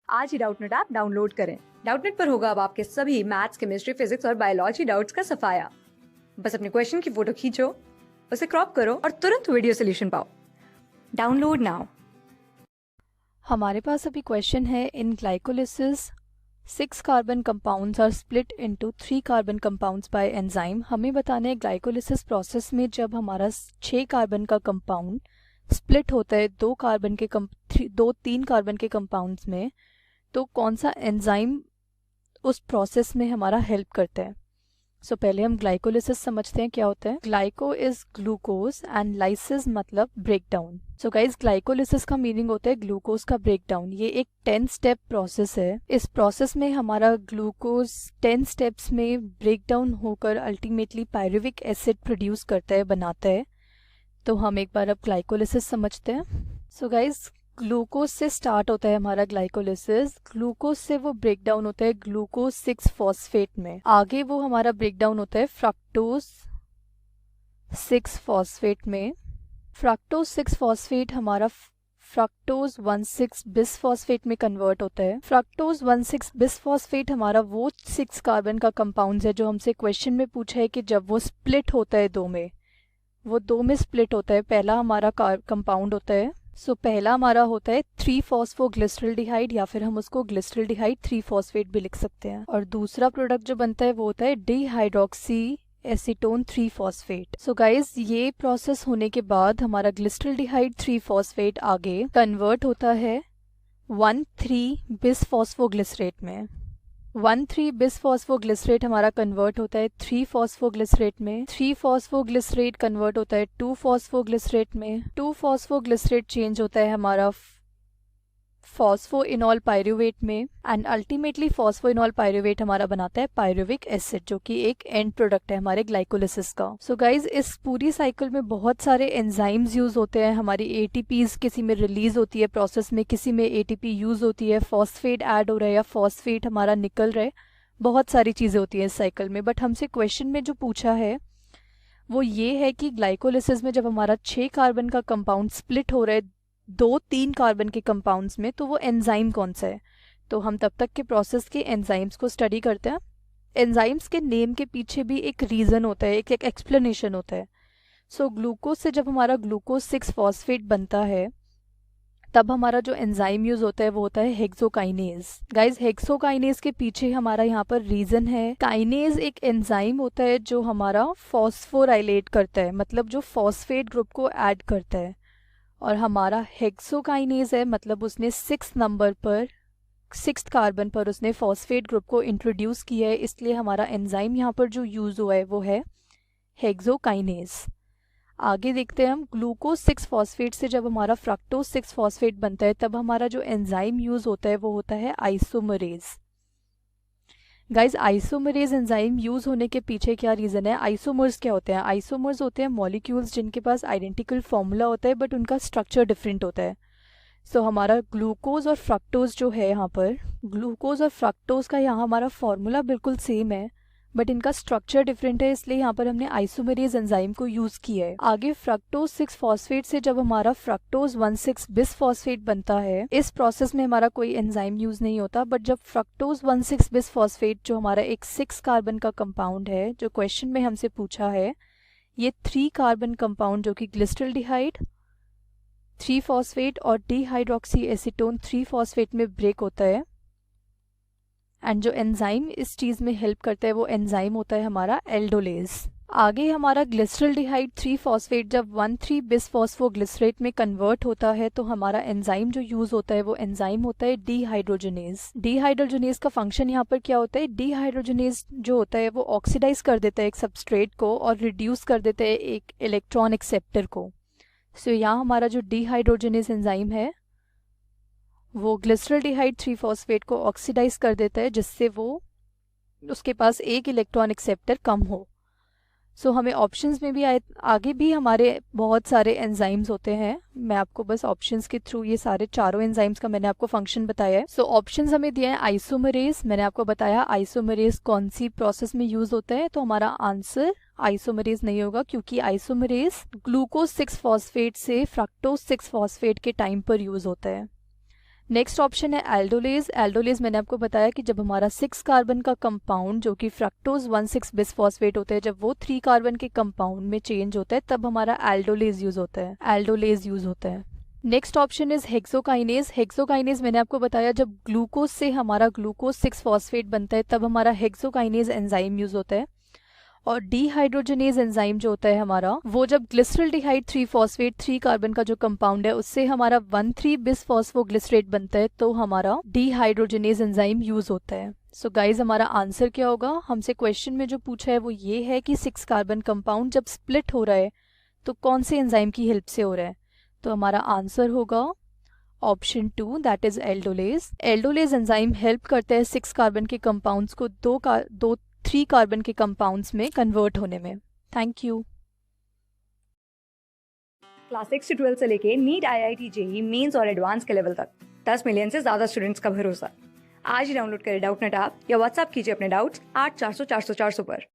आज ही Doubtnut app download करें। Doubtnut पर होगा अब आपके सभी मैथ्स, केमिस्ट्री, फिजिक्स और बायोलॉजी डाउट्स का सफाया। बस अपने क्वेश्चन की फोटो खींचो, उसे क्रॉप करो और तुरंत वीडियो सोल्यूशन पाओ। Download now. हमारे पास अभी क्वेश्चन है, in glycolysis 6 carbon compounds are split into 3 carbon compounds by enzyme. हमें बताना है ग्लाइकोलिसिस प्रोसेस में जब हमारा 6 कार्बन का कंपाउंड स्प्लिट होता है 3 कार्बन के कंपाउंड्स में, तो कौन सा एंजाइम उस प्रोसेस में हमारा हेल्प करता है। सो पहले हम ग्लाइकोलिसिस समझते हैं क्या होता है। Glyco is glucose and lysis मतलब break down. So guys, glycolysis का मीनिंग होता है ग्लूकोज का ब्रेक डाउन। ये एक 10 स्टेप प्रोसेस है। इस प्रोसेस में हमारा ग्लूकोज 10 स्टेप्स में ब्रेक डाउन होकर अल्टीमेटली पायरुविक एसिड प्रोड्यूस करता है, बनाता है। तो हम एक बार अब ग्लाइकोलिसिस समझते हैं। सो गाइज, ग्लूकोज से स्टार्ट होता है हमारा ग्लाइकोलिसिस। ग्लूकोज से वो ब्रेक डाउन होता है ग्लूकोज 6 फॉस्फेट में। आगे वो हमारा ब्रेक डाउन होता है फ्रक्टोज 6 फॉस्फेट में। फ्रक्टोज 6 फॉस्फेट हमारा फ्रक्टोज 1,6 बिसफॉस्फेट में कन्वर्ट होता है। फ्रक्टोज 1,6 बिसफॉस्फेट हमारा वो 6 कार्बन का कंपाउंड है जो हमसे क्वेश्चन में पूछा है कि जब वो स्प्लिट होता है वो दो में स्प्लिट होता है। पहला हमारा कंपाउंड होता है, पहला हमारा होता है 3-फॉस्फोग्लिसरल्डिहाइड, या फिर हम उसको ग्लिसरल्डिहाइड 3 फॉस्फेट भी लिख सकते हैं। और दूसरा प्रोडक्ट जो बनता है वो होता है dehydroxy acetone 3 phosphate. So guys, ये प्रोसेस होने के बाद हमारा ग्लिसरल्डिहाइड 3 फॉस्फेट आगे कन्वर्ट होता है 1,3 बिसफॉस्फोग्लिसरेट में। 1,3 बिसफॉस्फोग्लिसरेट हमारा कन्वर्ट होता है 3 फॉस्फोग्लिसरेट में। 3 फॉस्फोग्लिसरेट कन्वर्ट होता है 2 फॉस्फोग्लिसरेट में। 2 फॉस्फोग्लिसरेट चेंज होता है हमारा फॉस्फोइनॉल पायरुवेट में। एंड अल्टीमेटली फॉस्फोइनॉल पायरुवेट हमारा बनाता है पायरुविक एसिड, जो कि एक एंड प्रोडक्ट है हमारे ग्लाइकोलिसिस का। सो गाइज, इस पूरी साइकिल में बहुत सारे एंजाइम्स यूज होते हैं। हमारी एटीपीज किसी में रिलीज होती है प्रोसेस में, किसी में एटीपी यूज होती है, फॉस्फेट ऐड हो रहा है या फॉस्फेट हमारा निकल रहा है। बहुत सारी चीजें होती हैं इस साइकिल में। बट हमसे क्वेश्चन में जो पूछा है वो ये है कि ग्लाइकोलिसिस में जब हमारा 6 कार्बन का कंपाउंड स्प्लिट हो रहा है 2-3 कार्बन के कंपाउंड्स में, तो वो एंजाइम कौन सा है। तो हम तब तक के प्रोसेस के एंजाइम्स को स्टडी करते हैं। एंजाइम्स के नेम के पीछे भी एक रीज़न होता है, एक एक्सप्लेनेशन होता है। सो ग्लूकोज से जब हमारा ग्लूकोज 6 फॉस्फेट बनता है तब हमारा जो एंजाइम यूज होता है वो होता है हेक्सोकाइनेज। गाइज, हेक्सोकाइनेज के पीछे हमारा यहाँ पर रीजन है, काइनेज एक एंजाइम होता है जो हमारा फॉस्फोराइलेट करता है, मतलब जो फॉस्फेट ग्रुप को ऐड करता है। और हमारा हेक्सोकाइनेज है, मतलब उसने 6 कार्बन पर उसने फॉस्फेट ग्रुप को इंट्रोड्यूस किया है, इसलिए हमारा एंजाइम यहाँ पर जो यूज हुआ है वो है हेक्सोकाइनेज। आगे देखते हैं हम, ग्लूकोज 6 फॉस्फेट से जब हमारा फ्रक्टोज 6 फॉस्फेट बनता है तब हमारा जो एंजाइम यूज होता है वो होता है isomerase. Guys, isomerase enzyme use होने के पीछे क्या रीजन है। आइसोमर्स क्या होते हैं। आइसोमर्स होते हैं मॉलिक्यूल्स जिनके पास आइडेंटिकल फॉर्मूला होता है बट उनका स्ट्रक्चर डिफरेंट होता है। सो हमारा ग्लूकोज और फ्रक्टोज जो है, यहाँ पर ग्लूकोज और फ्रक्टोज का यहाँ हमारा फॉर्मूला बिल्कुल सेम है बट इनका स्ट्रक्चर डिफरेंट है, इसलिए यहाँ पर हमने आइसोमरेज एंजाइम को यूज किया है। आगे फ्रक्टोज 6 फॉस्फेट से जब हमारा फ्रक्टोज 1,6 बिसफॉस्फेट बनता है, इस प्रोसेस में हमारा कोई एंजाइम यूज नहीं होता। बट जब फ्रक्टोज 1,6 बिसफॉस्फेट जो हमारा एक 6 कार्बन का कंपाउंड है, जो क्वेश्चन में हमसे पूछा है, ये 3 कार्बन कंपाउंड जो कि ग्लिसरल्डिहाइड 3 फॉस्फेट और डिहाइड्रोक्सी एसीटोन 3 फॉस्फेट में ब्रेक होता है। एंड जो एंजाइम इस चीज में हेल्प करता है वो एंजाइम होता है हमारा एल्डोलेज। आगे हमारा ग्लिसरल्डिहाइड 3 फॉस्फेट जब 1,3 बिसफॉस्फोग्लिसरेट में कन्वर्ट होता है तो हमारा एंजाइम जो यूज होता है वो एंजाइम होता है डिहाइड्रोजनेज। डिहाइड्रोजनेज का फंक्शन यहाँ पर क्या होता है, डिहाइड्रोजनेज जो होता है वो ऑक्सीडाइज कर देता है एक सबस्ट्रेट को और रिड्यूस कर देता है एक इलेक्ट्रॉन एक्सेप्टर को। सो यहाँ हमारा जो डिहाइड्रोजनेज एंजाइम है वो ग्लिसरल्डिहाइड 3 फॉस्फेट को ऑक्सीडाइज कर देता है, जिससे वो उसके पास एक इलेक्ट्रॉन एक्सेप्टर कम हो। सो हमें ऑप्शंस में भी आगे भी हमारे बहुत सारे एंजाइम्स होते हैं। मैं आपको बस ऑप्शंस के थ्रू ये सारे चारों एंजाइम्स का मैंने आपको फंक्शन बताया है। सो ऑप्शंस हमें दिए हैं आइसोमरेज, मैंने आपको बताया आइसोमरेज कौन सी प्रोसेस में यूज होता है, तो हमारा आंसर आइसोमरेज नहीं होगा क्योंकि आइसोमरेज ग्लूकोज 6 फॉस्फेट से फ्रक्टोज 6 फॉस्फेट के टाइम पर यूज होता है। नेक्स्ट ऑप्शन है एल्डोलेज। एल्डोलेज मैंने आपको बताया कि जब हमारा 6 कार्बन का कंपाउंड जो कि फ्रक्टोज 1,6 बिसफॉस्फेट होता है, जब वो 3 कार्बन के कंपाउंड में चेंज होता है तब हमारा एल्डोलेज यूज होता है, एल्डोलेज यूज होता है। Next option is hexokinase. Hexokinase मैंने आपको बताया जब ग्लूकोज से हमारा ग्लूकोज 6 फॉस्फेट बनता है तब हमारा हेक्सोकाइनेज एंजाइम यूज होता है। और डीहाइड्रोजनेज एंजाइम जो होता है हमारा, वो जब ग्लिसरल्डिहाइड 3 फॉस्फेट 3 कार्बन का जो कंपाउंड है उससे हमारा 1,3 बिसफॉस्फोग्लिसरेट बनता है तो हमारा डीहाइड्रोजनेज एंजाइम यूज होता है। सो गाइज हमारा आंसर क्या होगा? हमसे क्वेश्चन में जो पूछा है वो ये है कि 6 कार्बन कंपाउंड जब स्प्लिट हो रहा है तो कौन से एंजाइम की हेल्प से हो रहा है? तो हमारा आंसर होगा option 2, that is aldolase. Aldolase enzyme help करता है 6 कार्बन के कंपाउंड्स को 3 कार्बन के कंपाउंड्स में कन्वर्ट होने में। Thank you. क्लास 6 से 12 से लेके नीट, IIT, JEE मेंस और एडवांस के लेवल तक 10 मिलियन से ज्यादा स्टूडेंट्स का भरोसा। आज ही डाउनलोड करें डाउटनेट ऐप या व्हाट्सएप कीजिए अपने डाउट्स 8400 400 400 पर।